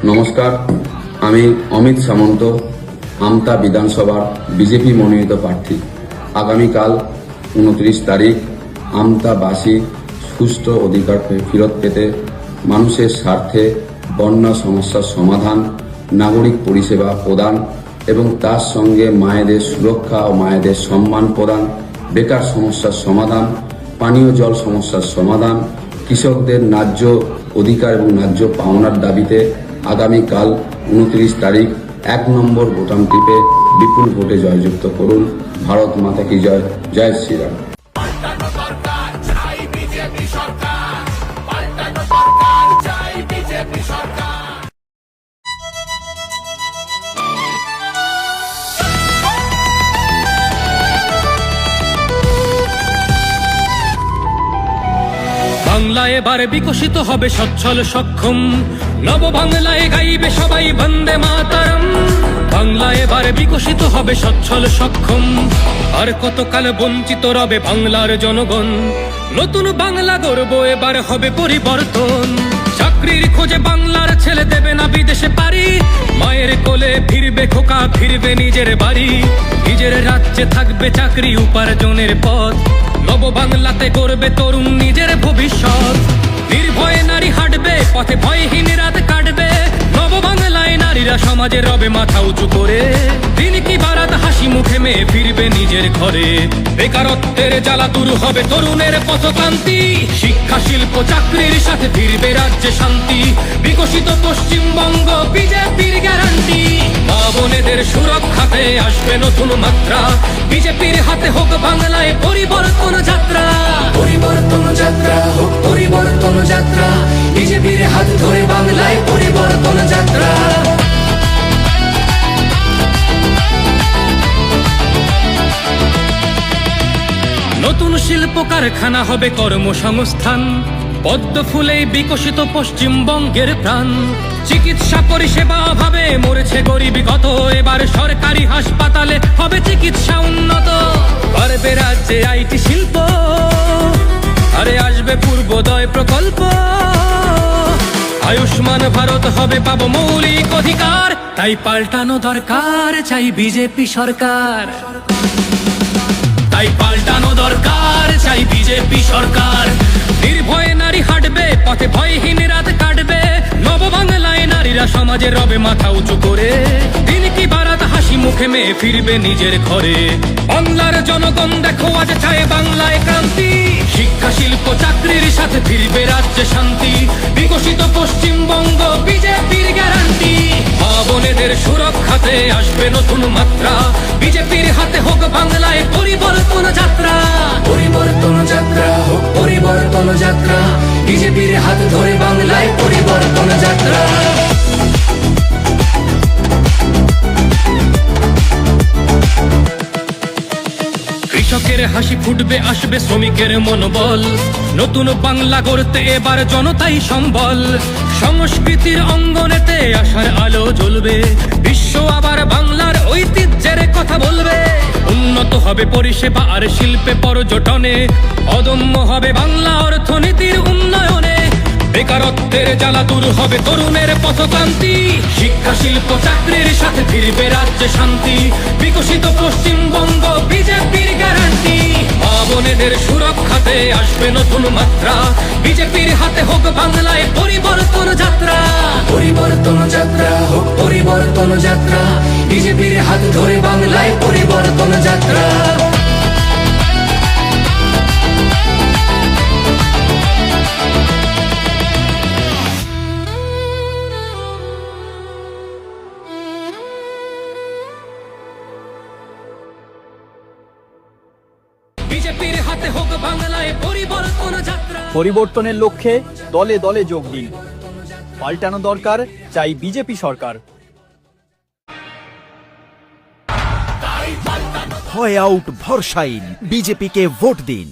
নমস্কার, আমি অমিত সামন্ত, আমতা বিধানসভার বিজেপি মনোনীত প্রার্থী। আগামীকাল 29 তারিখ আমতাবাসী সুষ্ঠু অধিকার ফেরত পেতে, মানুষের স্বার্থে বন্যা সমস্যার সমাধান, নাগরিক পরিষেবা প্রদান এবং তার সঙ্গে মায়েদের সুরক্ষা ও মায়েদের সম্মান প্রদান, বেকার সমস্যার সমাধান, পানীয় জল সমস্যার সমাধান, কৃষকদের ন্যায্য অধিকার এবং ন্যায্য পাওনার দাবিতে আগামীকাল 29 তারিখ 1 নম্বর বোতাম টিপে বিপুল ভোটে জয়যুক্ত করুন। ভারত মাতা কি জয়, জয় শ্রীরাম। বাংলা এবার বিকশিত হবে সচ্ছল সক্ষম, নব বাংলায় গাইবে সবাই বন্দে মাতরম। বাংলা এবার বিকশিত হবে সচ্ছল সক্ষম, আর কতকাল বঞ্চিত রবে বাংলার জনগণ। নতুন বাংলা গর্ব এবার হবে পরিবর্তন। চাকরির খোঁজে বাংলার ছেলে দেবে না বিদেশে পারি, মায়ের কোলে ফিরবে খোকা, ফিরবে নিজের বাড়ি। নিজের রাজ্যে থাকবে চাকরি উপার্জনের পথ, নব বাংলাতে করবে তরুণ নিজের ভবিষ্যৎ। নির্ভয়ে নারী হাঁটবে পথে, ভয়হীন রাত কাটবে। নব বাংলায় নারীরা সমাজে রবে মাথা উঁচু করে, দিন কি বারাত হাসি মুখে মেয়ে ফিরবে নিজের ঘরে। বেকারত্বের জ্বালা দূর হবে তরুণের পথকান্তি, শিক্ষা শিল্প চাকরির সাথে ফিরবে রাজ্যে শান্তি। বিকশিত পশ্চিমবঙ্গ বিজেপির গ্যারান্টি, মা বোনেদের সুরক্ষাতে আসবে নতুন মাত্রা। বিজেপির হাতে হোক বাংলায় পরিবর্তন যাত্রা, পরিবর্তন যাত্রা হোক পরিবর্তন যাত্রা, বিজেপির হাত ধরে বাংলায় পরিবর্তন যাত্রা। নতুন শিল্প কারখানা হবে কর্মসংস্থান, পদ্ম ফুলেই বিকশিত পশ্চিমবঙ্গের প্রাণ। চিকিৎসা পরিষেবা অভাবে মরেছে গরিবী কত, এবার সরকারি হাসপাতালে হবে চিকিৎসা উন্নত। বাড়বে রাজ্যে আইটি শিল্প, আরে আসবে পূর্বোদয় প্রকল্প। আয়ুষ্মান ভারত হবে পাবো মৌলিক অধিকার, তাই পাল্টানো দরকার চাই বিজেপি সরকার। তাই পাল্টানো দরকার চাই বিজেপি সরকার। নির্ভয়ে নারী হাঁটবে পথে, ভয়হীন রাত কাটবে। নব বাংলায় নারীরা সমাজে রবে মাথা উঁচু করে, দিন কি বারাত হাসি মুখে মেয়ে ফিরবে নিজের ঘরে। বাংলার জনগণ দেখো আজ চায় বাংলায় ক্রান্তি, শিক্ষা শিল্প চাকরির সাথে ফিরবে রাজ্যে শান্তি। বিকশিত পশ্চিমবঙ্গ বিজেপির গ্যারান্টি, মা বোনেদের সুরক্ষাতে আসবে নতুন মাত্রা। বিজেপির হাতে হোক বাংলায় পরিবর্তন যাত্রা, পরিবর্তন যাত্রা হোক পরিবর্তন যাত্রা, বিজেপির হাত ধরে বাংলায় পরিবর্তন যাত্রা। কৃষকের হাসি ফুটবে, আসবে শ্রমিকের মনোবল। নতুন বাংলা গড়তে এবার জনতাই সম্বল। সংস্কৃতির অঙ্গনেতে আশার আলো জ্বলবে, বিশ্ব আবার বাংলার ঐতিহ্যের কথা বলবে। উন্নত হবে পরিষেবা আর শিল্পে পর্যটনে, অদম্য হবে বাংলা অর্থনীতির উন্নয়নে। বেকারত্বের জ্বালা দূর হবে তরুণের পথকান্তি, শিক্ষা শিল্প চাকরির সাথে ফিরবে রাজ্যে শান্তি। বিকশিত পশ্চিমবঙ্গ বিজেপির গ্যারান্টি, মা বোনেদের সুরক্ষাতে আসবে নতুন মাত্রা। বিজেপির হাতে হোক বাংলায় পরিবর্তন যাত্রা, পরিবর্তন যাত্রা হোক পরিবর্তন যাত্রা, বিজেপির হাত ধরে বাংলায় পরিবর্তন যাত্রা। বিজেপির হাতে হোক বাংলায় পরিবর্তন যাত্রা। পরিবর্তনের লক্ষ্যে দলে দলে যোগ দিন, পাল্টানো দরকার চাই বিজেপি সরকার। হয় আউট ভরসাইন, বিজেপিকে ভোট দিন।